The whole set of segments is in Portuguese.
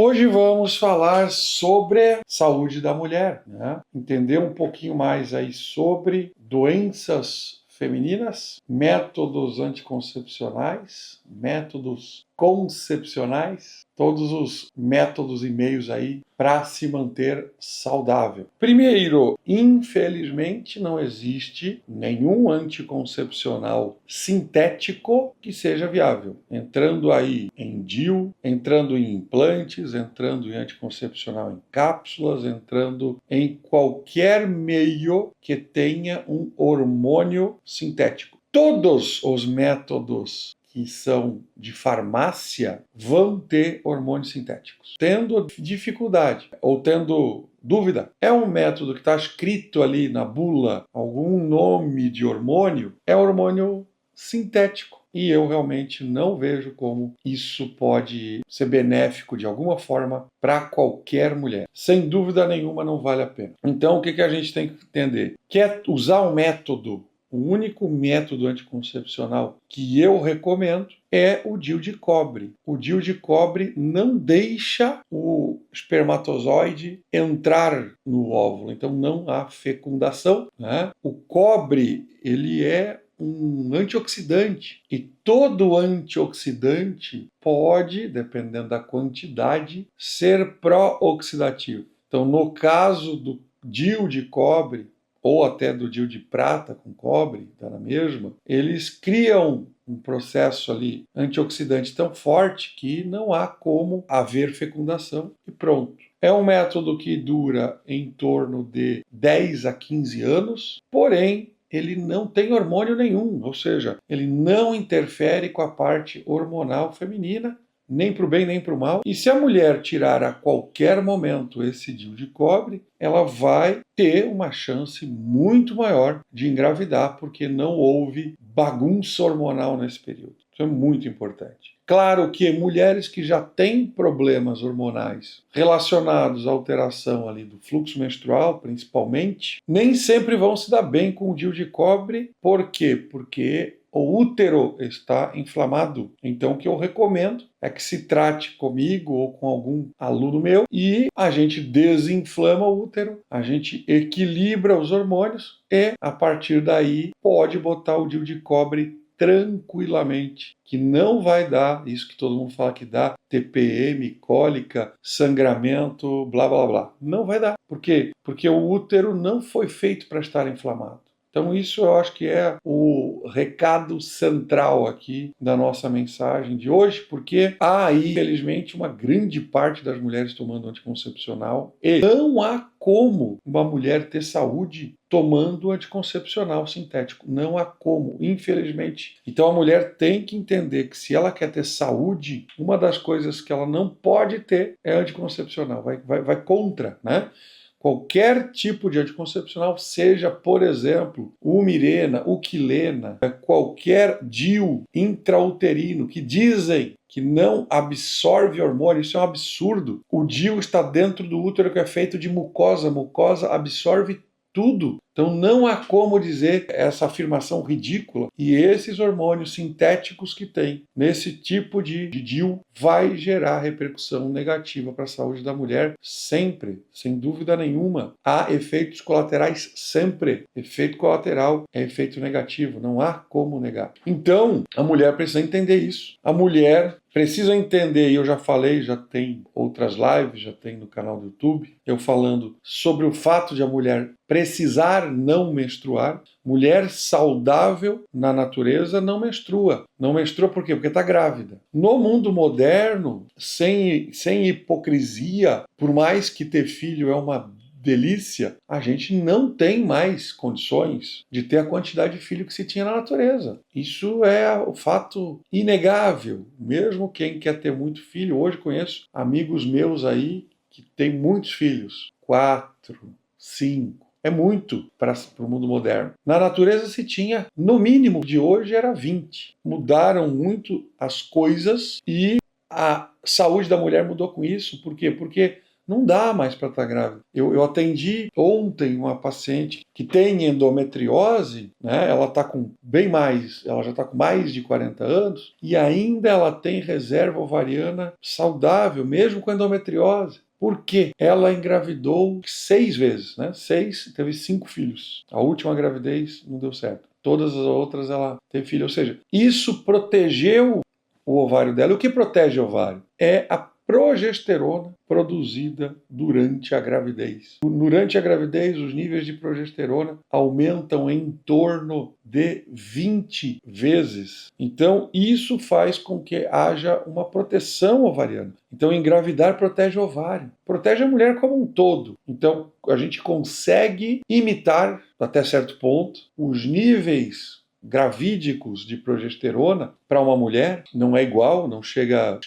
Hoje vamos falar sobre saúde da mulher, né? Entender um pouquinho mais aí sobre doenças femininas, métodos anticoncepcionais, métodos concepcionais, todos os métodos e meios aí para se manter saudável. Primeiro, infelizmente não existe nenhum anticoncepcional sintético que seja viável. Entrando aí em DIU, entrando em implantes, entrando em anticoncepcional em cápsulas, entrando em qualquer meio que tenha um hormônio sintético. Todos os métodos que são de farmácia vão ter hormônios sintéticos. Tendo dificuldade ou tendo dúvida, é um método que está escrito ali na bula algum nome de hormônio, é hormônio sintético. E eu realmente não vejo como isso pode ser benéfico de alguma forma para qualquer mulher. Sem dúvida nenhuma não vale a pena. Então o que a gente tem que entender? Quer usar um método? O único método anticoncepcional que eu recomendo é o DIU de cobre. O DIU de cobre não deixa o espermatozoide entrar no óvulo, então não há fecundação, né? O cobre, ele é um antioxidante e todo antioxidante pode, dependendo da quantidade, ser pró-oxidativo. Então, no caso do DIU de cobre, ou até do DIU de prata com cobre, está na mesma, eles criam um processo ali antioxidante tão forte que não há como haver fecundação e pronto. É um método que dura em torno de 10 a 15 anos, porém ele não tem hormônio nenhum, ou seja, ele não interfere com a parte hormonal feminina, nem para o bem nem para o mal. E se a mulher tirar a qualquer momento esse DIU de cobre, ela vai ter uma chance muito maior de engravidar, porque não houve bagunça hormonal nesse período. Isso é muito importante. Claro que mulheres que já têm problemas hormonais relacionados à alteração ali do fluxo menstrual, principalmente, nem sempre vão se dar bem com o DIU de cobre. Por quê? Porque o útero está inflamado. Então, o que eu recomendo é que se trate comigo ou com algum aluno meu e a gente desinflama o útero, a gente equilibra os hormônios e, a partir daí, pode botar o DIU de cobre tranquilamente, que não vai dar isso que todo mundo fala que dá, TPM, cólica, sangramento, blá blá blá. Não vai dar. Por quê? Porque o útero não foi feito para estar inflamado. Então isso eu acho que é o recado central aqui da nossa mensagem de hoje, porque há aí, infelizmente, uma grande parte das mulheres tomando anticoncepcional e não há como uma mulher ter saúde tomando anticoncepcional sintético. Não há como, infelizmente. Então a mulher tem que entender que se ela quer ter saúde, uma das coisas que ela não pode ter é anticoncepcional. Vai contra, né? Qualquer tipo de anticoncepcional, seja, por exemplo, o Mirena, o Quilena, qualquer DIU intrauterino que dizem que não absorve hormônio, isso é um absurdo. O DIU está dentro do útero que é feito de mucosa, mucosa absorve tudo. Então não há como dizer essa afirmação ridícula. E esses hormônios sintéticos que tem nesse tipo de DIU vai gerar repercussão negativa para a saúde da mulher sempre, sem dúvida nenhuma. Há efeitos colaterais sempre. Efeito colateral é efeito negativo, não há como negar. Então a mulher precisa entender isso. A mulher precisa entender, e eu já falei, já tem outras lives, já tem no canal do YouTube, eu falando sobre o fato de a mulher precisar não menstruar. Mulher saudável na natureza não menstrua. Não menstrua por quê? Porque está grávida. No mundo moderno, sem hipocrisia, por mais que ter filho é uma delícia, a gente não tem mais condições de ter a quantidade de filho que se tinha na natureza. Isso é o fato inegável. Mesmo quem quer ter muito filho, hoje conheço amigos meus aí que têm muitos filhos. 4, 5. É muito para o mundo moderno. Na natureza se tinha, no mínimo de hoje era 20. Mudaram muito as coisas e a saúde da mulher mudou com isso. Por quê? Porque Não dá mais para estar grávida. Eu atendi ontem uma paciente que tem endometriose, né? Ela está com bem mais, ela já está com mais de 40 anos e ainda ela tem reserva ovariana saudável, mesmo com endometriose. Por quê? Ela engravidou 6 vezes, né? 6, teve 5 filhos. A última gravidez não deu certo. Todas as outras ela teve filho. Ou seja, isso protegeu o ovário dela. O que protege o ovário? É a progesterona produzida durante a gravidez. Durante a gravidez, os níveis de progesterona aumentam em torno de 20 vezes. Então, isso faz com que haja uma proteção ovariana. Então, engravidar protege o ovário, protege a mulher como um todo. Então, a gente consegue imitar, até certo ponto, os níveis gravídicos de progesterona para uma mulher, não é igual, não chega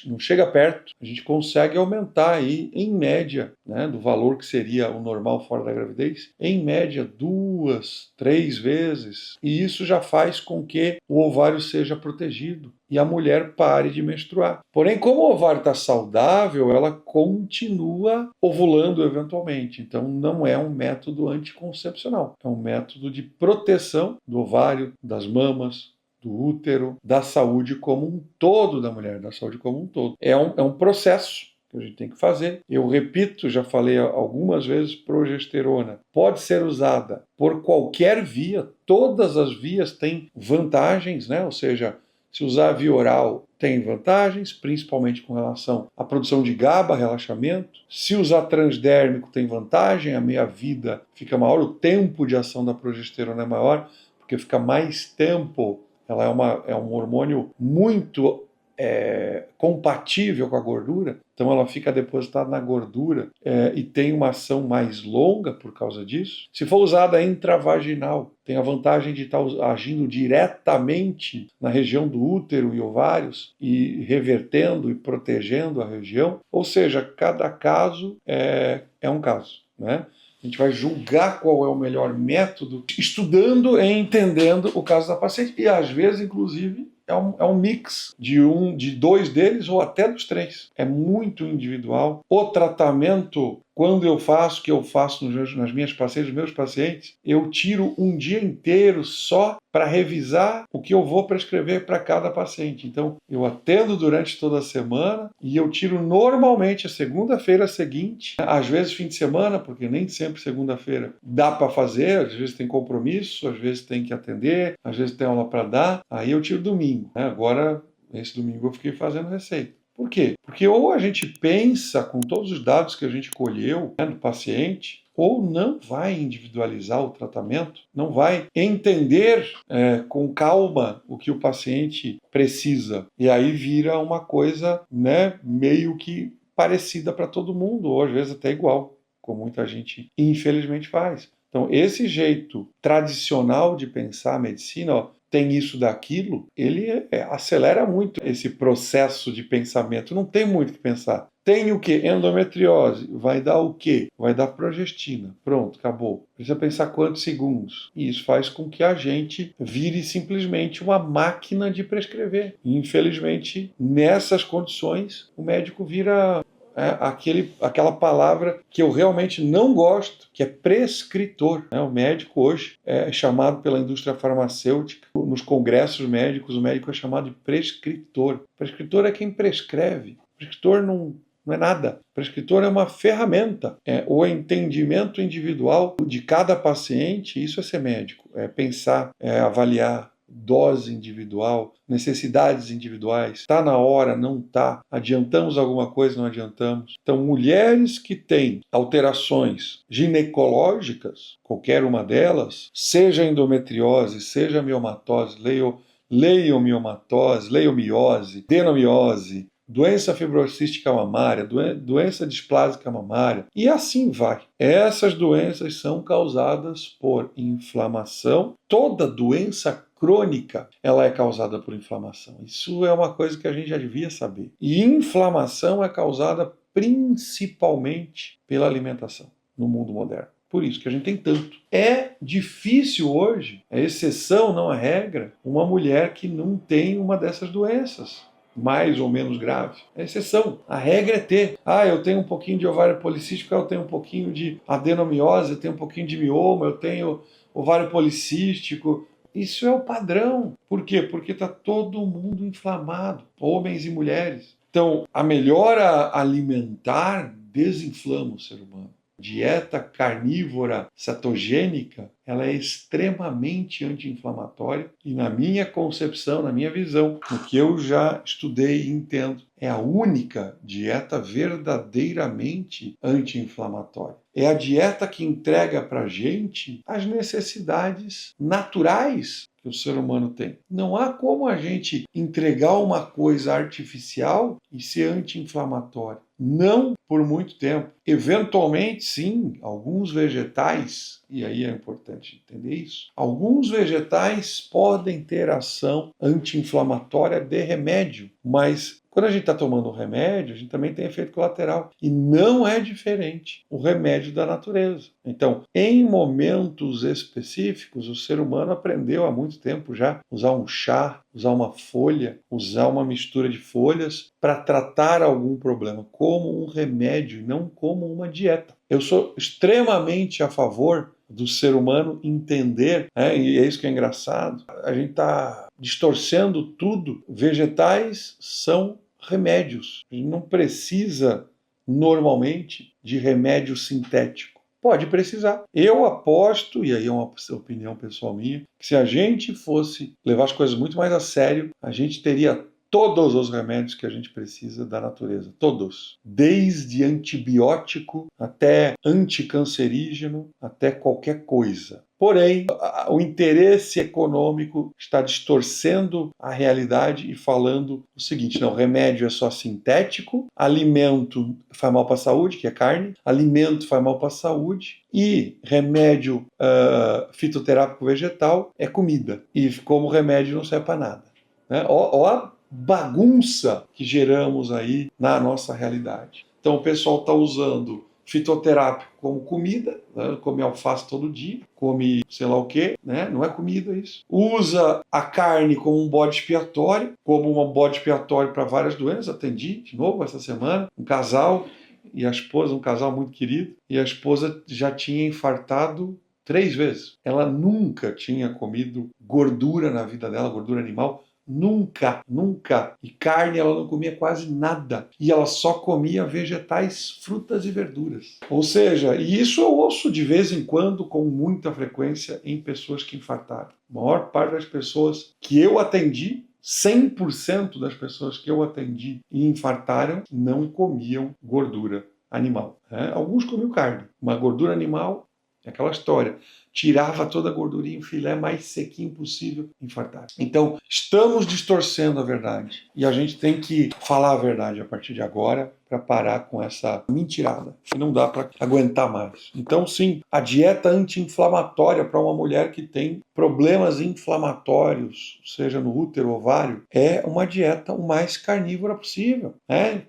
perto. A gente consegue aumentar aí, em média, né, do valor que seria o normal fora da gravidez, em média 2, 3 vezes. E isso já faz com que o ovário seja protegido e a mulher pare de menstruar. Porém, como o ovário está saudável, ela continua ovulando eventualmente. Então, não é um método anticoncepcional. É um método de proteção do ovário, das mamas, do útero, da saúde como um todo da mulher, da saúde como um todo. É um processo que a gente tem que fazer. Eu repito, já falei algumas vezes, progesterona pode ser usada por qualquer via, todas as vias têm vantagens, né? Ou seja, se usar a via oral tem vantagens, principalmente com relação à produção de GABA, relaxamento. Se usar transdérmico tem vantagem, a meia-vida fica maior, o tempo de ação da progesterona é maior, porque fica mais tempo. Ela é um hormônio muito compatível com a gordura, então ela fica depositada na gordura e tem uma ação mais longa por causa disso. Se for usada intravaginal, tem a vantagem de estar agindo diretamente na região do útero e ovários e revertendo e protegendo a região. Ou seja, cada caso é um caso, né? A gente vai julgar qual é o melhor método estudando e entendendo o caso da paciente e às vezes, inclusive, é um mix de 2 deles ou até dos 3. É muito individual. O tratamento, quando eu faço, que eu faço nas minhas pacientes, nos meus pacientes, eu tiro um dia inteiro só para revisar o que eu vou prescrever para cada paciente. Então, eu atendo durante toda a semana e eu tiro normalmente a segunda-feira seguinte, às vezes fim de semana, porque nem sempre segunda-feira dá para fazer, às vezes tem compromisso, às vezes tem que atender, às vezes tem aula para dar, aí eu tiro domingo. Agora, esse domingo eu fiquei fazendo receita. Por quê? Porque ou a gente pensa com todos os dados que a gente colheu, né, do paciente, ou não vai individualizar o tratamento, não vai entender com calma o que o paciente precisa. E aí vira uma coisa, né, meio que parecida para todo mundo, ou às vezes até igual, como muita gente infelizmente faz. Então, esse jeito tradicional de pensar a medicina, ó, tem isso daquilo, ele acelera muito esse processo de pensamento. Não tem muito o que pensar. Tem o quê? Endometriose. Vai dar o quê? Vai dar progestina. Pronto, acabou. Precisa pensar quantos segundos. E isso faz com que a gente vire simplesmente uma máquina de prescrever. E, infelizmente, nessas condições, o médico vira aquela palavra que eu realmente não gosto, que é prescritor. O médico hoje é chamado pela indústria farmacêutica, nos congressos médicos, o médico é chamado de prescritor. Prescritor é quem prescreve. Prescritor não é nada. Prescritor é uma ferramenta. O entendimento individual de cada paciente, isso é ser médico. É pensar, avaliar, dose individual, necessidades individuais, está na hora, não está, adiantamos alguma coisa, não adiantamos. Então, mulheres que têm alterações ginecológicas, qualquer uma delas, seja endometriose, seja miomatose, leiomiose, adenomiose, doença fibrocística mamária, doença displásica mamária, e assim vai. Essas doenças são causadas por inflamação. Toda doença crônica, ela é causada por inflamação. Isso é uma coisa que a gente já devia saber. E inflamação é causada principalmente pela alimentação no mundo moderno. Por isso que a gente tem tanto. É difícil hoje, é exceção, não é regra, uma mulher que não tem uma dessas doenças. mais ou menos grave. É exceção. A regra é ter. Eu tenho um pouquinho de ovário policístico, eu tenho um pouquinho de adenomiose, eu tenho um pouquinho de mioma, eu tenho ovário policístico. Isso é o padrão. Por quê? Porque está todo mundo inflamado, homens e mulheres. Então, a melhora alimentar desinflama o ser humano. Dieta carnívora cetogênica, ela é extremamente anti-inflamatória e, na minha concepção, na minha visão, no que eu já estudei e entendo, é a única dieta verdadeiramente anti-inflamatória. É a dieta que entrega para a gente as necessidades naturais que o ser humano tem. Não há como a gente entregar uma coisa artificial e ser anti-inflamatória. Não por muito tempo. Eventualmente, sim, alguns vegetais, e aí é importante entender isso, alguns vegetais podem ter ação anti-inflamatória de remédio, mas quando a gente está tomando um remédio, a gente também tem efeito colateral. E não é diferente o remédio da natureza. Então, em momentos específicos, o ser humano aprendeu há muito tempo já a usar um chá, usar uma folha, usar uma mistura de folhas para tratar algum problema, como um remédio e não como uma dieta. Eu sou extremamente a favor do ser humano entender, e é isso que é engraçado, a gente está distorcendo tudo. Vegetais são remédios. A gente não precisa, normalmente, de remédio sintético. Pode precisar. Eu aposto, e aí é uma opinião pessoal minha, que se a gente fosse levar as coisas muito mais a sério, a gente teria todos os remédios que a gente precisa da natureza. Todos. Desde antibiótico até anticancerígeno, até qualquer coisa. Porém, o interesse econômico está distorcendo a realidade e falando o seguinte: não, remédio é só sintético, alimento faz mal para a saúde, que é carne, alimento faz mal para a saúde, e remédio fitoterápico vegetal é comida. E como remédio não serve para nada. Né? Ó a bagunça que geramos aí na nossa realidade. Então o pessoal está usando fitoterápico como comida, né? Come alface todo dia, come sei lá o quê, né? Não é comida isso. Usa a carne como um bode expiatório, como um bode expiatório para várias doenças. Atendi de novo essa semana um casal e a esposa, um casal muito querido, e a esposa já tinha infartado 3 vezes. Ela nunca tinha comido gordura na vida dela, gordura animal. Nunca, nunca. E carne ela não comia quase nada. E ela só comia vegetais, frutas e verduras. Ou seja, e isso eu ouço de vez em quando, com muita frequência, em pessoas que infartaram. A maior parte das pessoas que eu atendi, 100% das pessoas que eu atendi e infartaram, não comiam gordura animal. Alguns comiam carne, mas gordura animal é aquela história. Tirava toda a gordurinha, o filé mais sequinho possível, infartar. Então, estamos distorcendo a verdade. E a gente tem que falar a verdade a partir de agora para parar com essa mentirada. Que não dá para aguentar mais. Então, sim, a dieta anti-inflamatória para uma mulher que tem problemas inflamatórios, seja no útero, ovário, é uma dieta o mais carnívora possível.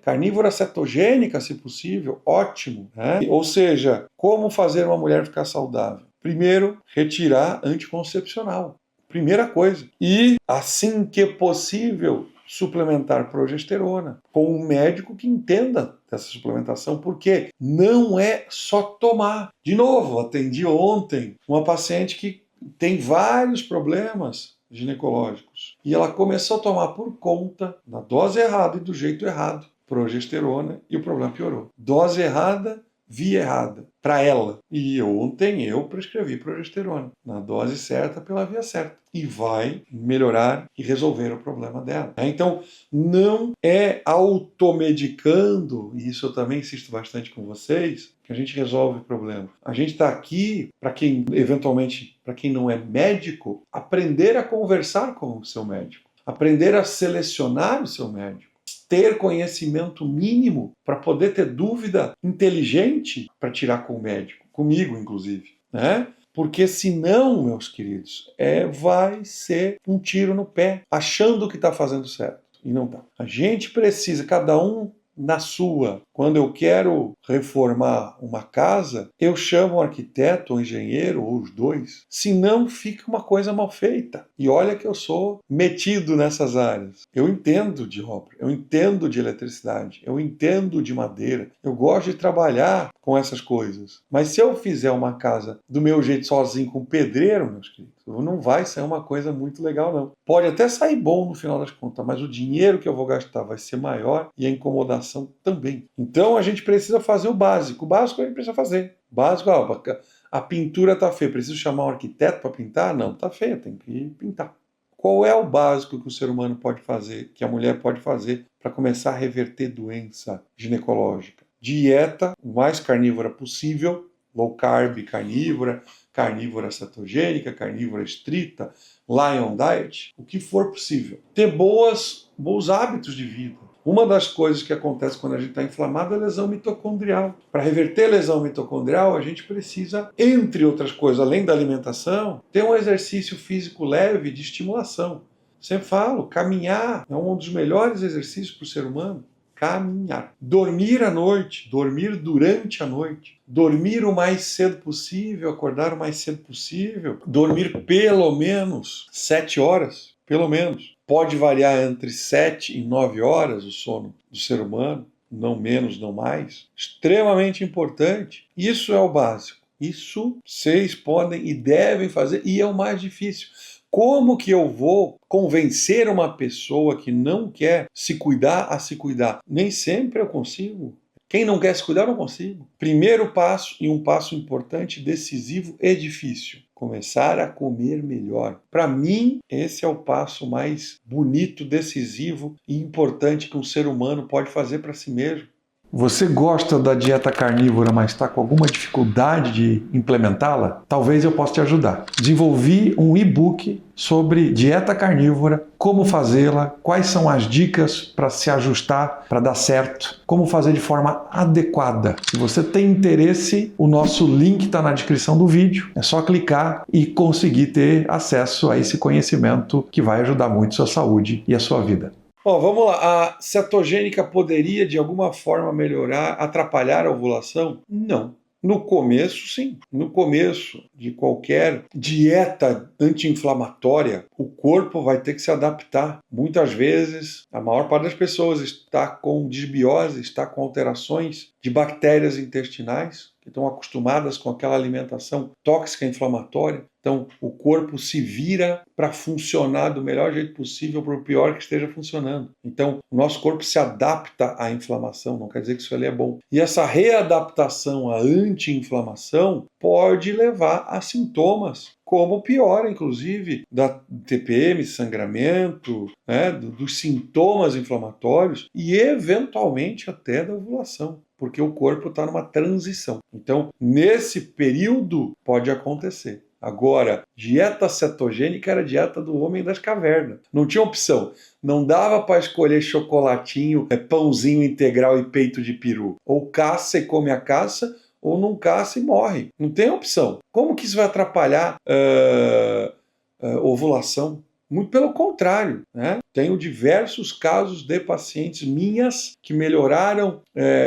Carnívora cetogênica, se possível, ótimo. Ou seja, como fazer uma mulher ficar saudável? Primeiro, retirar anticoncepcional. Primeira coisa. E, assim que possível, suplementar progesterona com um médico que entenda dessa suplementação, porque não é só tomar. De novo, atendi ontem uma paciente que tem vários problemas ginecológicos e ela começou a tomar por conta da dose errada e do jeito errado progesterona e o problema piorou. Dose errada, via errada para ela. E ontem eu prescrevi progesterona na dose certa pela via certa. E vai melhorar e resolver o problema dela. Então, não é automedicando, e isso eu também insisto bastante com vocês, que a gente resolve o problema. A gente está aqui, para quem, eventualmente, para quem não é médico, aprender a conversar com o seu médico. Aprender a selecionar o seu médico. Ter conhecimento mínimo para poder ter dúvida inteligente para tirar com o médico, comigo inclusive, né? Porque senão, meus queridos, vai ser um tiro no pé, achando que está fazendo certo e não está. A gente precisa, cada um na sua. Quando eu quero reformar uma casa, eu chamo um arquiteto, um engenheiro, ou os dois, senão fica uma coisa mal feita. E olha que eu sou metido nessas áreas. Eu entendo de obra, eu entendo de eletricidade, eu entendo de madeira, eu gosto de trabalhar com essas coisas. Mas se eu fizer uma casa do meu jeito sozinho com pedreiro, meus queridos, não vai ser uma coisa muito legal, não. Pode até sair bom no final das contas, mas o dinheiro que eu vou gastar vai ser maior e a incomodação também. Então a gente precisa fazer o básico. O básico a gente precisa fazer. O básico, a pintura está feia. Preciso chamar um arquiteto para pintar? Não, está feia, tem que pintar. Qual é o básico que o ser humano pode fazer, que a mulher pode fazer para começar a reverter doença ginecológica? Dieta o mais carnívora possível, low carb carnívora, carnívora cetogênica, carnívora estrita, Lion Diet, o que for possível. Ter bons hábitos de vida. Uma das coisas que acontece quando a gente está inflamado é a lesão mitocondrial. Para reverter a lesão mitocondrial, a gente precisa, entre outras coisas, além da alimentação, ter um exercício físico leve de estimulação. Sempre falo, caminhar é um dos melhores exercícios para o ser humano. Caminhar. Dormir à noite, dormir durante a noite. Dormir o mais cedo possível, acordar o mais cedo possível. Dormir pelo menos 7 horas, pelo menos. Pode variar entre 7 e 9 horas o sono do ser humano, não menos, não mais. Extremamente importante. Isso é o básico. Isso vocês podem e devem fazer, e é o mais difícil. Como que eu vou convencer uma pessoa que não quer se cuidar a se cuidar? Nem sempre eu consigo. Quem não quer se cuidar, eu não consigo. Primeiro passo, e um passo importante, decisivo e difícil: começar a comer melhor. Para mim, esse é o passo mais bonito, decisivo e importante que um ser humano pode fazer para si mesmo. Você gosta da dieta carnívora, mas está com alguma dificuldade de implementá-la? Talvez eu possa te ajudar. Desenvolvi um e-book sobre dieta carnívora, como fazê-la, quais são as dicas para se ajustar, para dar certo, como fazer de forma adequada. Se você tem interesse, o nosso link está na descrição do vídeo. É só clicar e conseguir ter acesso a esse conhecimento que vai ajudar muito a sua saúde e a sua vida. Bom, vamos lá. A cetogênica poderia de alguma forma melhorar, atrapalhar a ovulação? Não. No começo, sim. No começo de qualquer dieta anti-inflamatória, o corpo vai ter que se adaptar. Muitas vezes, a maior parte das pessoas está com disbiose, está com alterações de bactérias intestinais, que estão acostumadas com aquela alimentação tóxica inflamatória. Então, o corpo se vira para funcionar do melhor jeito possível para o pior que esteja funcionando. Então, o nosso corpo se adapta à inflamação, não quer dizer que isso ali é bom. E essa readaptação à anti-inflamação pode levar a sintomas, como piora, inclusive, da TPM, sangramento, dos sintomas inflamatórios e, eventualmente, até da ovulação, porque o corpo está numa transição. Então, nesse período, pode acontecer. Agora, dieta cetogênica era a dieta do homem das cavernas. Não tinha opção. Não dava para escolher chocolatinho, pãozinho integral e peito de peru. Ou caça e come a caça, ou não caça e morre. Não tem opção. Como que isso vai atrapalhar ovulação? Muito pelo contrário, né? Tenho diversos casos de pacientes minhas que melhoraram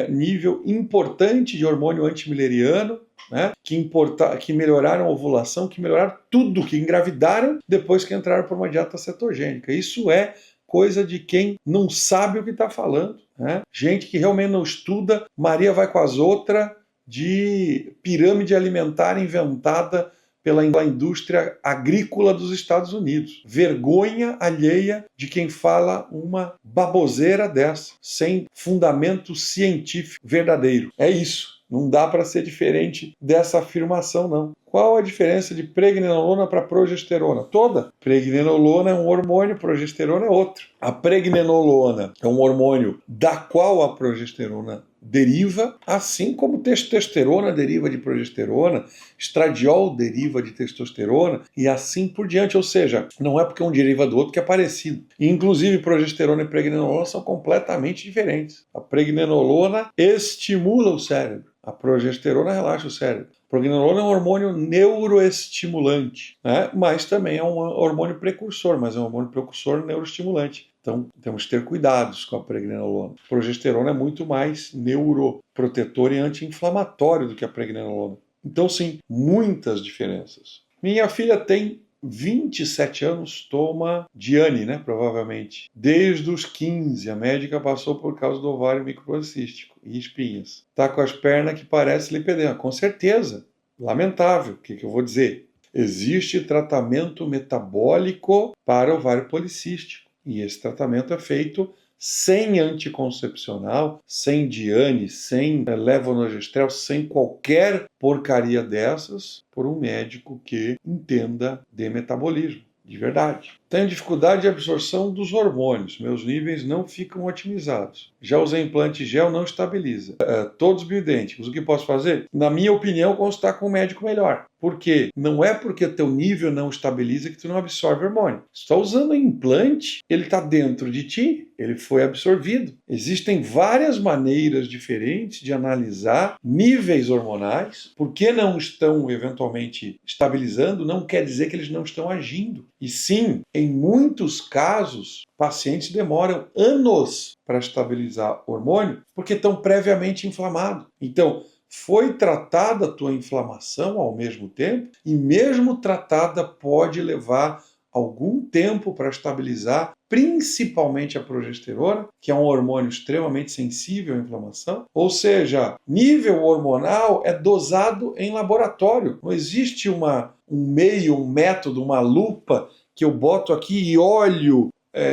nível importante de hormônio antimileriano, né? Que melhoraram a ovulação, que melhoraram tudo, que engravidaram depois que entraram por uma dieta cetogênica. Isso é coisa de quem não sabe o que está falando, né? Gente que realmente não estuda. Maria vai com as outras de pirâmide alimentar inventada pela indústria agrícola dos Estados Unidos. Vergonha alheia de quem fala uma baboseira dessa, sem fundamento científico verdadeiro. É isso. Não dá para ser diferente dessa afirmação, não. Qual a diferença de pregnenolona para progesterona? Toda. Pregnenolona é um hormônio, progesterona é outro. A pregnenolona é um hormônio da qual a progesterona deriva, assim como testosterona deriva de progesterona, estradiol deriva de testosterona e assim por diante. Ou seja, não é porque um deriva do outro que é parecido. E, inclusive, progesterona e pregnenolona são completamente diferentes. A pregnenolona estimula o cérebro. A progesterona relaxa o cérebro. A pregnenolona é um hormônio neuroestimulante, né? Mas também é um hormônio precursor, mas é um hormônio precursor neuroestimulante. Então, temos que ter cuidados com a pregnenolona. A progesterona é muito mais neuroprotetor e anti-inflamatório do que a pregnenolona. Então, sim, muitas diferenças. Minha filha tem 27 anos, toma Diane, né, provavelmente. Desde os 15, a médica passou por causa do ovário micropolicístico e espinhas. Tá com as pernas que parece lipedema, com certeza. Lamentável, o que eu vou dizer? Existe tratamento metabólico para ovário policístico. E esse tratamento é feito sem anticoncepcional, sem Diane, sem levonorgestrel, sem qualquer porcaria dessas, por um médico que entenda de metabolismo, de verdade. Tenho dificuldade de absorção dos hormônios, meus níveis não ficam otimizados. Já usei implante gel, não estabiliza. Todos bioidênticos, o que posso fazer? Na minha opinião, consultar com um médico melhor. Por quê? Não é porque teu nível não estabiliza que tu não absorve hormônio. Se tu está usando um implante, ele está dentro de ti, ele foi absorvido. Existem várias maneiras diferentes de analisar níveis hormonais. Por que não estão eventualmente estabilizando? Não quer dizer que eles não estão agindo. E sim, em muitos casos, pacientes demoram anos para estabilizar hormônio porque estão previamente inflamados. Então, foi tratada a tua inflamação ao mesmo tempo e mesmo tratada pode levar algum tempo para estabilizar, principalmente a progesterona, que é um hormônio extremamente sensível à inflamação. Ou seja, nível hormonal é dosado em laboratório. Não existe um meio, um método, uma lupa que eu boto aqui e olho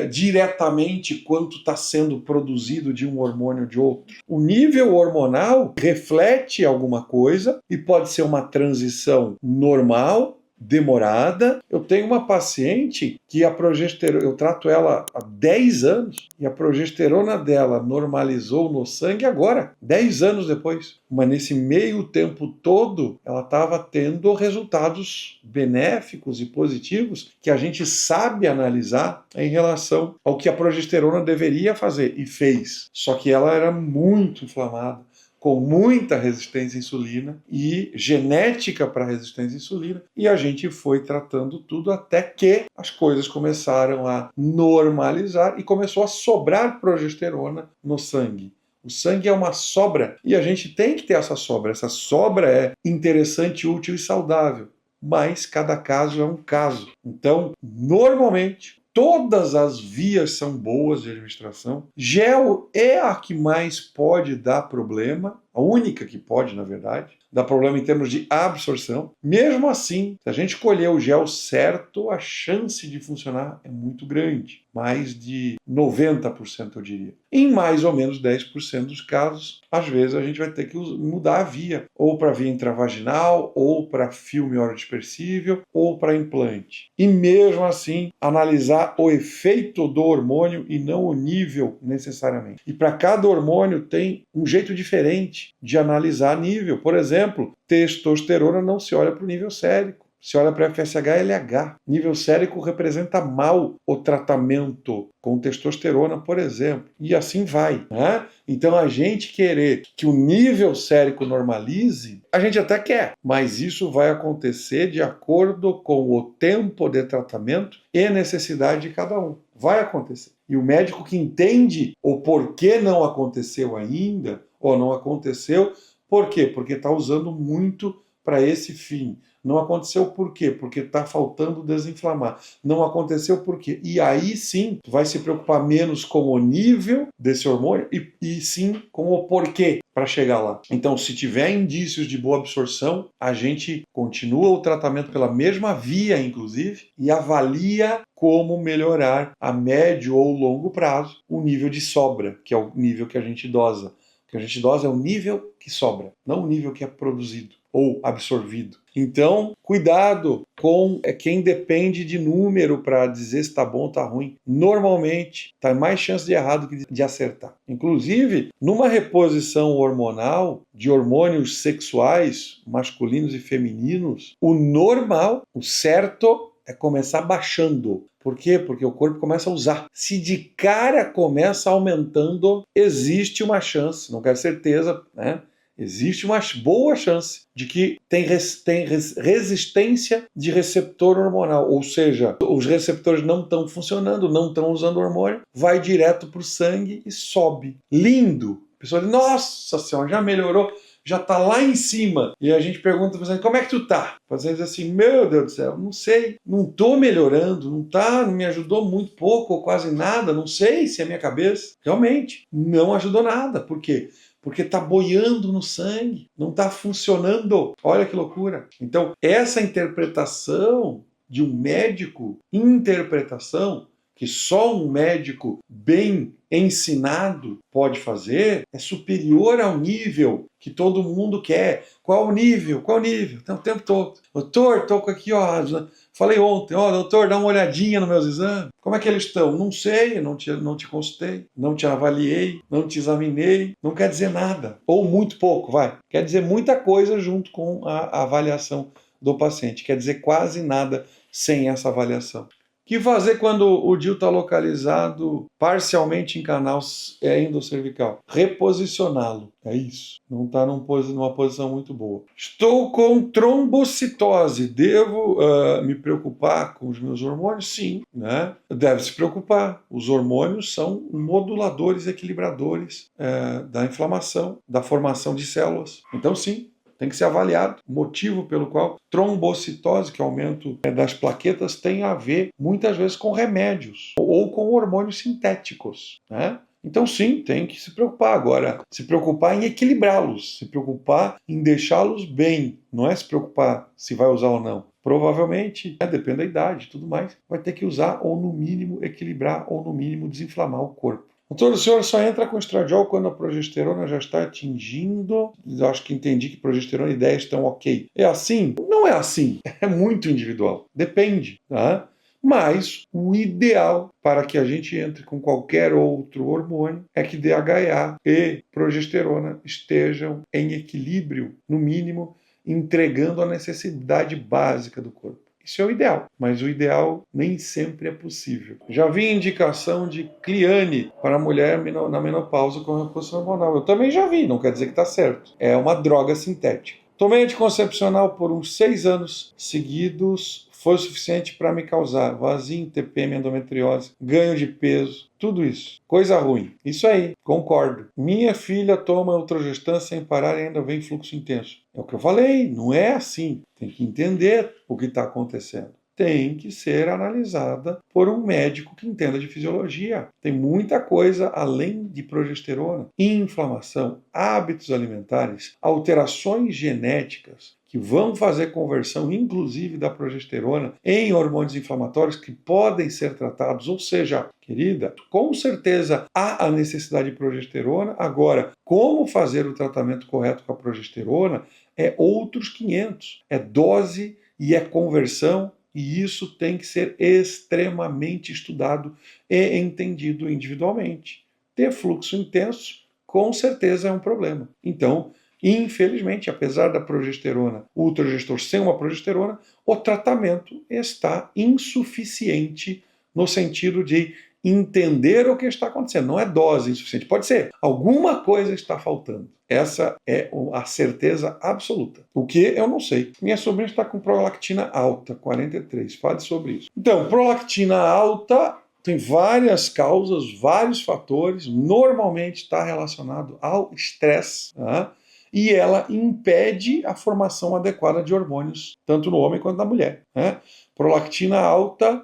diretamente quanto está sendo produzido de um hormônio ou de outro. O nível hormonal reflete alguma coisa e pode ser uma transição normal, demorada. Eu tenho uma paciente que a progesterona, eu trato ela há 10 anos e a progesterona dela normalizou no sangue agora, 10 anos depois. Mas nesse meio tempo todo, ela estava tendo resultados benéficos e positivos que a gente sabe analisar em relação ao que a progesterona deveria fazer e fez. Só que ela era muito inflamada, com muita resistência à insulina e genética para resistência à insulina, e a gente foi tratando tudo até que as coisas começaram a normalizar e começou a sobrar progesterona no sangue. O sangue é uma sobra e a gente tem que ter essa sobra. Essa sobra é interessante, útil e saudável, mas cada caso é um caso. Então, normalmente, todas as vias são boas de administração. Gel é a que mais pode dar problema, a única que pode, na verdade, dar problema em termos de absorção. Mesmo assim, se a gente escolher o gel certo, a chance de funcionar é muito grande. Mais de 90%, eu diria. Em mais ou menos 10% dos casos, às vezes a gente vai ter que mudar a via, ou para via intravaginal, ou para filme orodispersível, ou para implante. E mesmo assim, analisar o efeito do hormônio e não o nível necessariamente. E para cada hormônio tem um jeito diferente de analisar nível. Por exemplo, testosterona não se olha para o nível sérico. Se olha para FSH-LH. Nível sérico representa mal o tratamento com testosterona, por exemplo. E assim vai, né? Então, a gente querer que o nível sérico normalize, a gente até quer, mas isso vai acontecer de acordo com o tempo de tratamento e necessidade de cada um. Vai acontecer. E o médico que entende o porquê não aconteceu ainda, ou não aconteceu, por quê? Porque está usando muito para esse fim. Não aconteceu por quê? Porque está faltando desinflamar. Não aconteceu por quê? E aí sim, tu vai se preocupar menos com o nível desse hormônio e sim com o porquê para chegar lá. Então, se tiver indícios de boa absorção, a gente continua o tratamento pela mesma via, inclusive, e avalia como melhorar a médio ou longo prazo o nível de sobra, que é o nível que a gente dosa. O que a gente dosa é o nível que sobra, não o nível que é produzido ou absorvido. Então, cuidado com quem depende de número para dizer se está bom ou está ruim. Normalmente, está mais chance de errar do que de acertar. Inclusive, numa reposição hormonal de hormônios sexuais, masculinos e femininos, o normal, o certo, é começar baixando. Por quê? Porque o corpo começa a usar. Se de cara começa aumentando, existe uma chance, não quero certeza, né? existe uma boa chance de que tem resistência de receptor hormonal, ou seja, os receptores não estão funcionando, não estão usando hormônio, vai direto para o sangue e sobe. Lindo! A pessoa diz, nossa senhora, já melhorou, já está lá em cima. E a gente pergunta, como é que tu tá? O paciente diz assim, meu Deus do céu, não sei, não estou melhorando, não me ajudou muito pouco ou quase nada, não sei se é minha cabeça. Realmente, não ajudou nada. Por quê? Porque está boiando no sangue, não está funcionando. Olha que loucura. Então, essa interpretação de um médico, que só um médico bem ensinado pode fazer, é superior ao nível que todo mundo quer. Qual o nível? Qual o nível? Então, o tempo todo. Doutor, estou aqui, ó. Falei ontem, doutor, dá uma olhadinha nos meus exames. Como é que eles estão? Não sei, não te consultei, não te avaliei, não te examinei. Não quer dizer nada. Ou muito pouco, vai. Quer dizer muita coisa junto com a avaliação do paciente. Quer dizer quase nada sem essa avaliação. O que fazer quando o DIU está localizado parcialmente em canal endocervical? Reposicioná-lo. É isso. Não está numa posição muito boa. Estou com trombocitose. Devo me preocupar com os meus hormônios? Sim. Né? Deve se preocupar. Os hormônios são moduladores, equilibradores da inflamação, da formação de células. Então, sim. Tem que ser avaliado. O motivo pelo qual trombocitose, que é o aumento das plaquetas, tem a ver muitas vezes com remédios ou com hormônios sintéticos, né? Então sim, tem que se preocupar. Agora, se preocupar em equilibrá-los, se preocupar em deixá-los bem, não é se preocupar se vai usar ou não. Provavelmente, depende da idade e tudo mais, vai ter que usar ou no mínimo equilibrar ou no mínimo desinflamar o corpo. Doutor, o senhor só entra com estradiol quando a progesterona já está atingindo. Eu acho que entendi que progesterona e 10 estão ok. É assim? Não é assim. É muito individual. Depende. Tá? Mas o ideal para que a gente entre com qualquer outro hormônio é que DHEA e progesterona estejam em equilíbrio, no mínimo, entregando a necessidade básica do corpo. Isso é o ideal, mas o ideal nem sempre é possível. Já vi indicação de Cliane para mulher na menopausa com reposição hormonal. Eu também já vi, não quer dizer que está certo. É uma droga sintética. Tomei anticoncepcional por uns 6 anos seguidos, foi o suficiente para me causar vazio, TPM, endometriose, ganho de peso, tudo isso. Coisa ruim. Isso aí, concordo. Minha filha toma ultragestã sem parar e ainda vem fluxo intenso. É o que eu falei, não é assim. Tem que entender o que está acontecendo. Tem que ser analisada por um médico que entenda de fisiologia. Tem muita coisa além de progesterona. Inflamação, hábitos alimentares, alterações genéticas que vão fazer conversão, inclusive da progesterona, em hormônios inflamatórios que podem ser tratados. Ou seja, querida, com certeza há a necessidade de progesterona. Agora, como fazer o tratamento correto com a progesterona é outros 500. É dose e é conversão. E isso tem que ser extremamente estudado e entendido individualmente. Ter fluxo intenso, com certeza, é um problema. Então, infelizmente, apesar da progesterona, o ultragestor sem uma progesterona, o tratamento está insuficiente no sentido de entender o que está acontecendo. Não é dose insuficiente. Pode ser, alguma coisa está faltando. Essa é a certeza absoluta. O que eu não sei. Minha sobrinha está com prolactina alta, 43. Fale sobre isso. Então, prolactina alta tem várias causas, vários fatores. Normalmente está relacionado ao estresse, tá? E ela impede a formação adequada de hormônios, tanto no homem quanto na mulher, né? Prolactina alta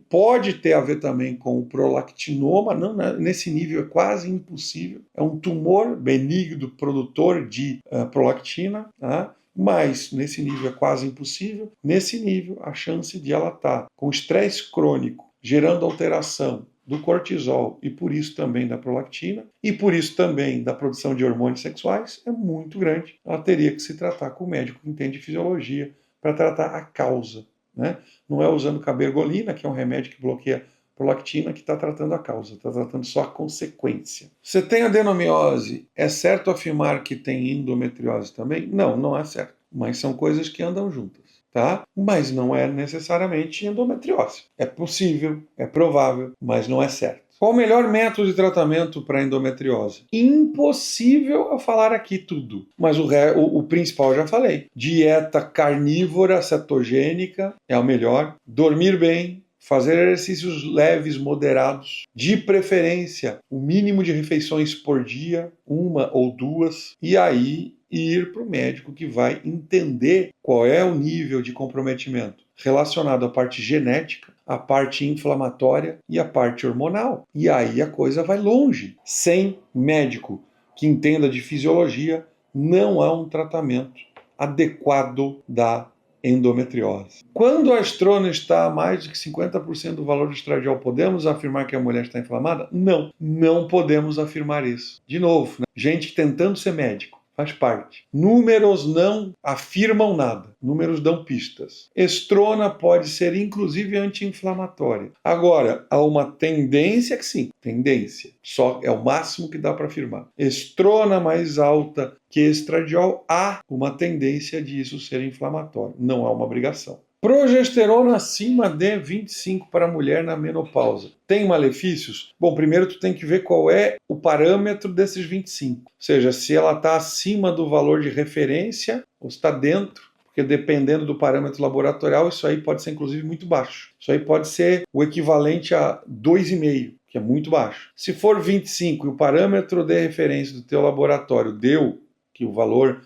pode ter a ver também com o prolactinoma, não, né? Nesse nível é quase impossível. É um tumor benigno produtor de prolactina, tá? Mas nesse nível é quase impossível. Nesse nível, a chance de ela estar com estresse crônico, gerando alteração do cortisol e por isso também da prolactina e por isso também da produção de hormônios sexuais é muito grande. Ela teria que se tratar com o médico que entende fisiologia para tratar a causa, né? Não é usando cabergolina, que é um remédio que bloqueia prolactina, que está tratando a causa, está tratando só a consequência. Você tem adenomiose, é certo afirmar que tem endometriose também? Não, não é certo, mas são coisas que andam juntas. Tá? Mas não é necessariamente endometriose. É possível, é provável, mas não é certo. Qual o melhor método de tratamento para endometriose? Impossível eu falar aqui tudo, mas o principal eu já falei. Dieta carnívora, cetogênica é o melhor. Dormir bem, fazer exercícios leves, moderados, de preferência o mínimo de refeições por dia, 1 ou 2, e aí ir para o médico que vai entender qual é o nível de comprometimento relacionado à parte genética, à parte inflamatória e à parte hormonal. E aí a coisa vai longe. Sem médico que entenda de fisiologia, não há um tratamento adequado da endometriose. Quando a estrona está a mais de 50% do valor do estradiol, podemos afirmar que a mulher está inflamada? Não, não podemos afirmar isso. De novo, né? Gente tentando ser médico. Faz parte. Números não afirmam nada. Números dão pistas. Estrona pode ser, inclusive, anti-inflamatória. Agora, há uma tendência que sim, tendência. Só é o máximo que dá para afirmar. Estrona mais alta que estradiol, há uma tendência disso ser inflamatório. Não há uma obrigação. Progesterona acima de 25 para a mulher na menopausa. Tem malefícios? Bom, primeiro tu tem que ver qual é o parâmetro desses 25. Ou seja, se ela está acima do valor de referência ou está dentro, porque dependendo do parâmetro laboratorial, isso aí pode ser inclusive muito baixo. Isso aí pode ser o equivalente a 2,5, que é muito baixo. Se for 25 e o parâmetro de referência do teu laboratório deu que o valor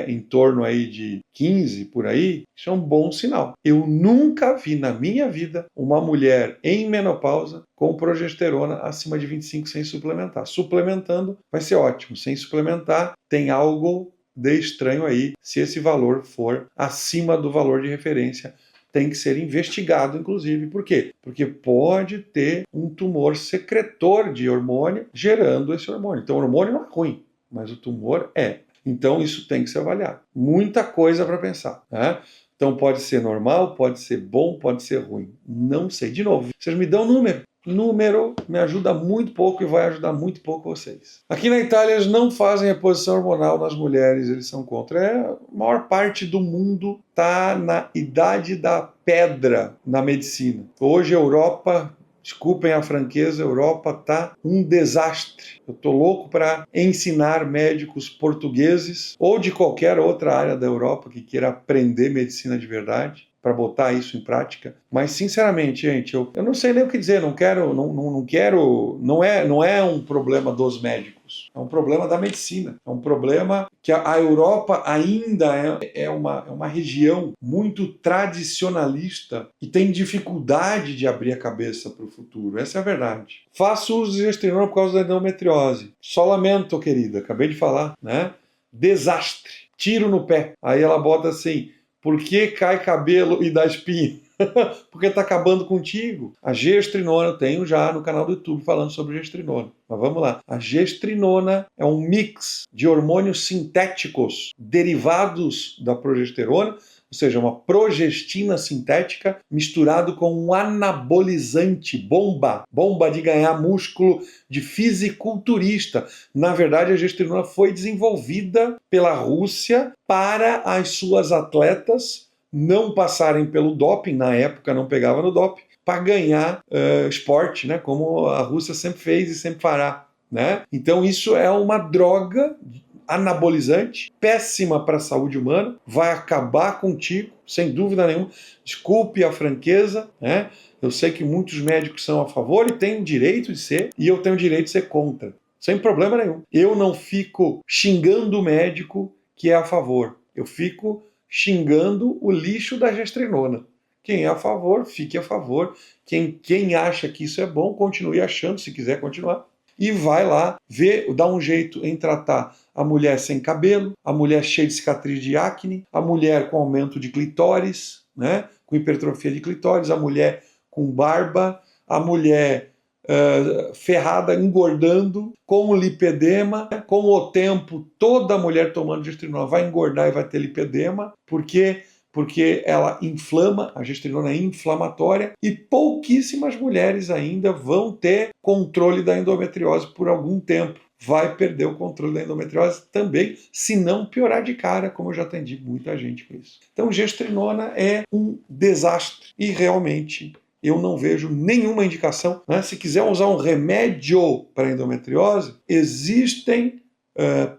em torno aí de 15 por aí, isso é um bom sinal. Eu nunca vi na minha vida uma mulher em menopausa com progesterona acima de 25 sem suplementar. Suplementando vai ser ótimo. Sem suplementar tem algo de estranho aí. Se esse valor for acima do valor de referência, tem que ser investigado, inclusive. Por quê? Porque pode ter um tumor secretor de hormônio gerando esse hormônio. Então o hormônio não é ruim, mas o tumor é. Então isso tem que ser avaliado. Muita coisa para pensar, né? Então pode ser normal, pode ser bom, pode ser ruim. Não sei. De novo, vocês me dão número. Número me ajuda muito pouco e vai ajudar muito pouco vocês. Aqui na Itália eles não fazem reposição hormonal nas mulheres, eles são contra. A maior parte do mundo está na idade da pedra na medicina. Hoje a Europa, desculpem a franqueza, a Europa está um desastre. Eu estou louco para ensinar médicos portugueses ou de qualquer outra área da Europa que queira aprender medicina de verdade, para botar isso em prática. Mas, sinceramente, gente, eu não sei nem o que dizer, não é um problema dos médicos, é um problema da medicina, é um problema que a Europa ainda é uma região muito tradicionalista e tem dificuldade de abrir a cabeça para o futuro, essa é a verdade. Faço uso de gestrinona por causa da endometriose. Só lamento, querida, acabei de falar, né? Desastre, tiro no pé. Aí ela bota assim: por que cai cabelo e dá espinha? Porque está acabando contigo. A gestrinona, eu tenho já no canal do YouTube falando sobre gestrinona. Mas vamos lá. A gestrinona é um mix de hormônios sintéticos derivados da progesterona, ou seja, uma progestina sintética misturado com um anabolizante, bomba de ganhar músculo, de fisiculturista. Na verdade, a gestrinona foi desenvolvida pela Rússia para as suas atletas não passarem pelo doping, na época não pegava no doping, para ganhar esporte, né? Como a Rússia sempre fez e sempre fará, né? Então isso é uma droga anabolizante, péssima para a saúde humana, vai acabar contigo, sem dúvida nenhuma. Desculpe a franqueza, né? Eu sei que muitos médicos são a favor e têm o direito de ser, e eu tenho o direito de ser contra, sem problema nenhum. Eu não fico xingando o médico que é a favor, eu fico xingando o lixo da gestrinona. Quem é a favor, fique a favor. Quem acha que isso é bom, continue achando, se quiser continuar. E vai lá ver, dá um jeito em tratar a mulher sem cabelo, a mulher cheia de cicatriz de acne, a mulher com aumento de clitóris, né, com hipertrofia de clitóris, a mulher com barba, a mulher ferrada, engordando, com o lipedema. Com o tempo, toda mulher tomando gestrinona vai engordar e vai ter lipedema. Por quê? Porque ela inflama, a gestrinona é inflamatória, e pouquíssimas mulheres ainda vão ter controle da endometriose por algum tempo. Vai perder o controle da endometriose também, se não piorar de cara, como eu já atendi muita gente com isso. Então, gestrinona é um desastre e realmente eu não vejo nenhuma indicação, né? Se quiser usar um remédio para endometriose, existem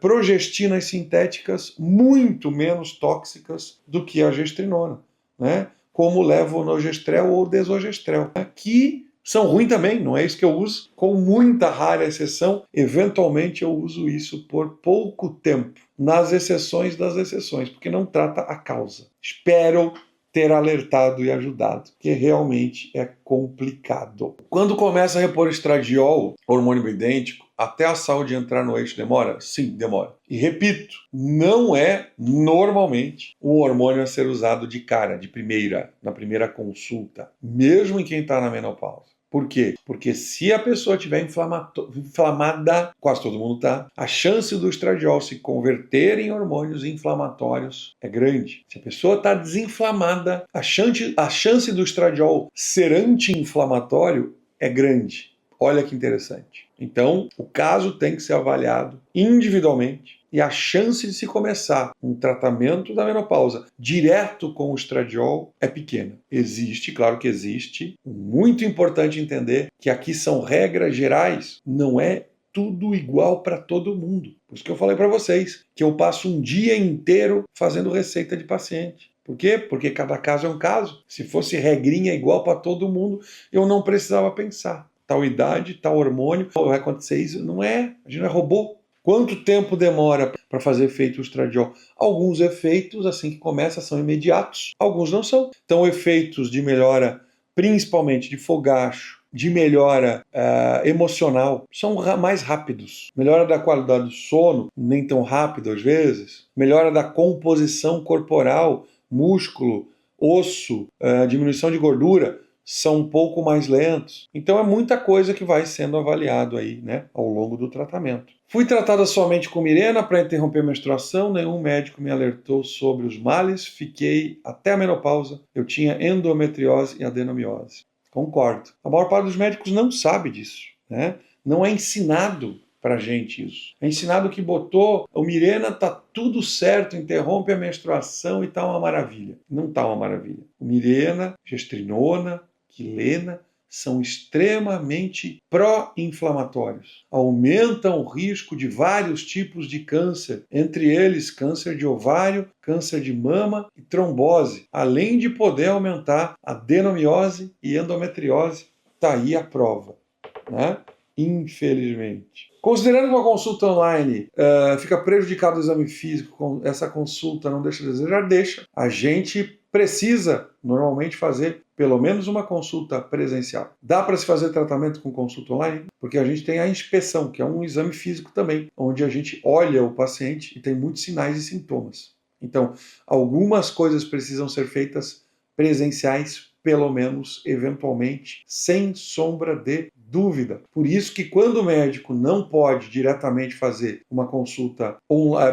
progestinas sintéticas muito menos tóxicas do que a gestrinona, né? Como o levonorgestrel ou desogestrel, né? Que são ruins também, não é isso que eu uso, com muita rara exceção, eventualmente eu uso isso por pouco tempo, nas exceções das exceções, porque não trata a causa. Espero ter alertado e ajudado, que realmente é complicado. Quando começa a repor estradiol, hormônio bioidêntico, até a saúde entrar no eixo demora? Sim, demora. E repito, não é normalmente um hormônio a ser usado de cara, de primeira, na primeira consulta, mesmo em quem está na menopausa. Por quê? Porque se a pessoa estiver inflamada, quase todo mundo está, a chance do estradiol se converter em hormônios inflamatórios é grande. Se a pessoa está desinflamada, a chance do estradiol ser anti-inflamatório é grande. Olha que interessante. Então, o caso tem que ser avaliado individualmente e a chance de se começar um tratamento da menopausa direto com o estradiol é pequena. Existe, claro que existe. Muito importante entender que aqui são regras gerais, não é tudo igual para todo mundo. Por isso que eu falei para vocês que eu passo um dia inteiro fazendo receita de paciente. Por quê? Porque cada caso é um caso. Se fosse regrinha igual para todo mundo, eu não precisava pensar. Tal idade, tal hormônio, vai acontecer isso. Não é, a gente não é robô. Quanto tempo demora para fazer efeito o estradiol? Alguns efeitos, assim que começa, são imediatos, alguns não são. Então, efeitos de melhora, principalmente de fogacho, de melhora emocional, são mais rápidos. Melhora da qualidade do sono, nem tão rápido às vezes. Melhora da composição corporal, músculo, osso, diminuição de gordura, são um pouco mais lentos. Então é muita coisa que vai sendo avaliado aí, né, ao longo do tratamento. Fui tratada somente com Mirena para interromper a menstruação, nenhum médico me alertou sobre os males, fiquei até a menopausa, eu tinha endometriose e adenomiose. Concordo. A maior parte dos médicos não sabe disso, né? Não é ensinado pra gente isso. É ensinado que botou o Mirena, tá tudo certo, interrompe a menstruação e tá uma maravilha. Não tá uma maravilha. O Mirena, gestrinona, quilena, são extremamente pró-inflamatórios. Aumentam o risco de vários tipos de câncer, entre eles câncer de ovário, câncer de mama e trombose, além de poder aumentar adenomiose e endometriose. Está aí a prova, né? Infelizmente. Considerando que uma consulta online fica prejudicado o exame físico, essa consulta não deixa a desejar, deixa. A gente precisa normalmente fazer pelo menos uma consulta presencial. Dá para se fazer tratamento com consulta online? Porque a gente tem a inspeção, que é um exame físico também, onde a gente olha o paciente e tem muitos sinais e sintomas. Então, algumas coisas precisam ser feitas presenciais, pelo menos eventualmente, sem sombra de dúvida. Por isso que quando o médico não pode diretamente fazer uma consulta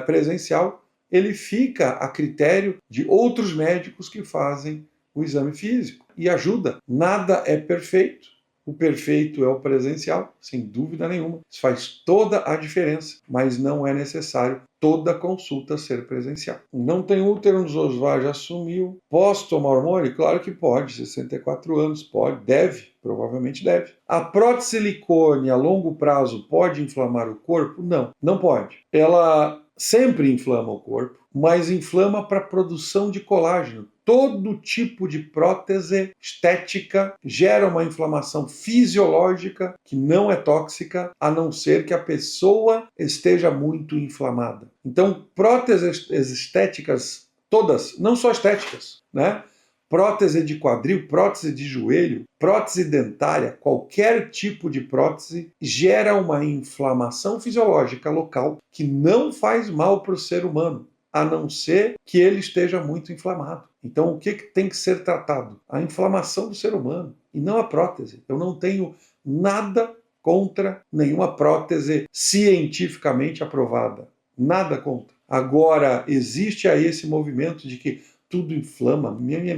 presencial, ele fica a critério de outros médicos que fazem o exame físico e ajuda. Nada é perfeito. O perfeito é o presencial, sem dúvida nenhuma. Isso faz toda a diferença, mas não é necessário toda consulta ser presencial. Não tem útero nos ovários, já sumiu. Posso tomar hormônio? Claro que pode. 64 anos, pode, deve, provavelmente deve. A prótese silicone a longo prazo pode inflamar o corpo? Não, não pode. Ela sempre inflama o corpo, mas inflama para a produção de colágeno. Todo tipo de prótese estética gera uma inflamação fisiológica que não é tóxica, a não ser que a pessoa esteja muito inflamada. Então, próteses estéticas todas, não só estéticas, né? Prótese de quadril, prótese de joelho, prótese dentária, qualquer tipo de prótese gera uma inflamação fisiológica local que não faz mal para o ser humano, a não ser que ele esteja muito inflamado. Então, o que tem que ser tratado? A inflamação do ser humano e não a prótese. Eu não tenho nada contra nenhuma prótese cientificamente aprovada. Nada contra. Agora, existe aí esse movimento de que tudo inflama, mimimi,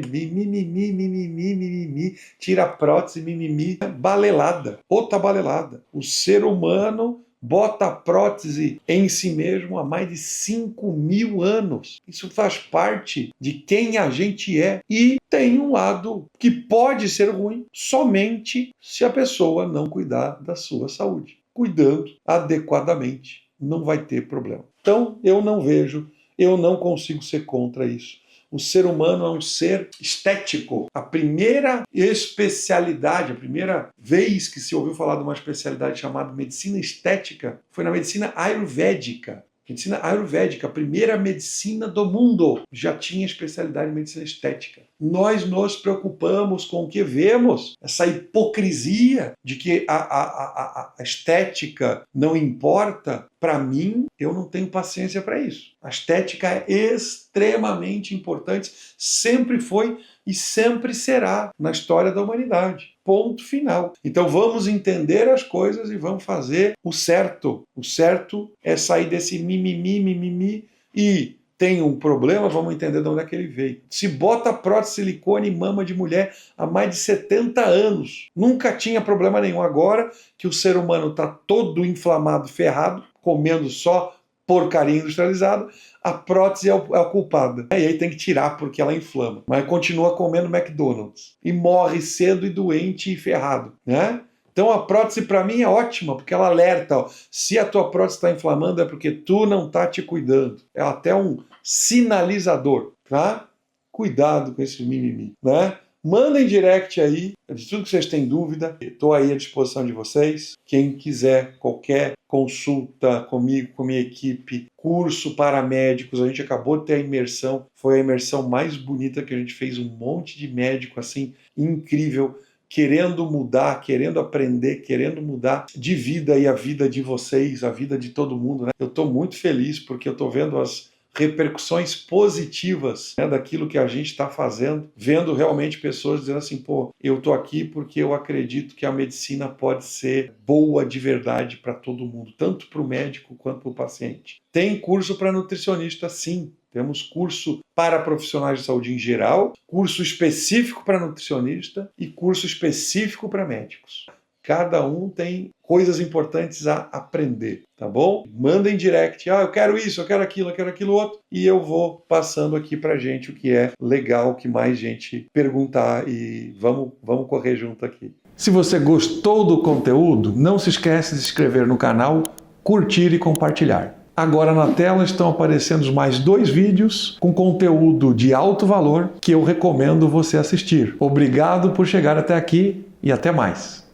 tira a prótese, mimimi, balelada, outra balelada. O ser humano bota a prótese em si mesmo há mais de 5.000 anos. Isso faz parte de quem a gente é e tem um lado que pode ser ruim somente se a pessoa não cuidar da sua saúde. Cuidando adequadamente, não vai ter problema. Então, eu não consigo ser contra isso. O ser humano é um ser estético. A primeira especialidade, a primeira vez que se ouviu falar de uma especialidade chamada medicina estética foi na medicina ayurvédica. Medicina ayurvédica, a primeira medicina do mundo, já tinha especialidade em medicina estética. Nós nos preocupamos com o que vemos, essa hipocrisia de que a estética não importa. Para mim, eu não tenho paciência para isso. A estética é extremamente importante, sempre foi e sempre será na história da humanidade. Ponto final. Então vamos entender as coisas e vamos fazer o certo. O certo é sair desse mimimi e tem um problema, vamos entender de onde é que ele veio. Se bota prótese silicone e mama de mulher há mais de 70 anos. Nunca tinha problema nenhum. Agora que o ser humano está todo inflamado, ferrado, comendo só porcaria industrializada, a prótese é a culpada. E aí tem que tirar porque ela inflama. Mas continua comendo McDonald's. E morre cedo e doente e ferrado, né? Então a prótese para mim é ótima, porque ela alerta, ó, se a tua prótese está inflamando é porque tu não está te cuidando. É até um sinalizador, tá? Cuidado com esse mimimi, né? Mandem direct aí, de tudo que vocês têm dúvida, estou aí à disposição de vocês. Quem quiser qualquer consulta comigo, com minha equipe, curso para médicos, a gente acabou de ter a imersão, foi a imersão mais bonita que a gente fez, um monte de médico assim, incrível, querendo mudar, querendo aprender, querendo mudar de vida e a vida de vocês, a vida de todo mundo, né? Eu estou muito feliz porque eu estou vendo as repercussões positivas, né, daquilo que a gente está fazendo, vendo realmente pessoas dizendo assim, pô, eu estou aqui porque eu acredito que a medicina pode ser boa de verdade para todo mundo, tanto para o médico quanto para o paciente. Tem curso para nutricionista, sim. Temos curso para profissionais de saúde em geral, curso específico para nutricionista e curso específico para médicos. Cada um tem coisas importantes a aprender, tá bom? Mandem direct, eu quero isso, eu quero aquilo outro, e eu vou passando aqui pra gente o que é legal, que mais gente perguntar e vamos correr junto aqui. Se você gostou do conteúdo, não se esquece de se inscrever no canal, curtir e compartilhar. Agora na tela estão aparecendo mais 2 vídeos com conteúdo de alto valor que eu recomendo você assistir. Obrigado por chegar até aqui e até mais.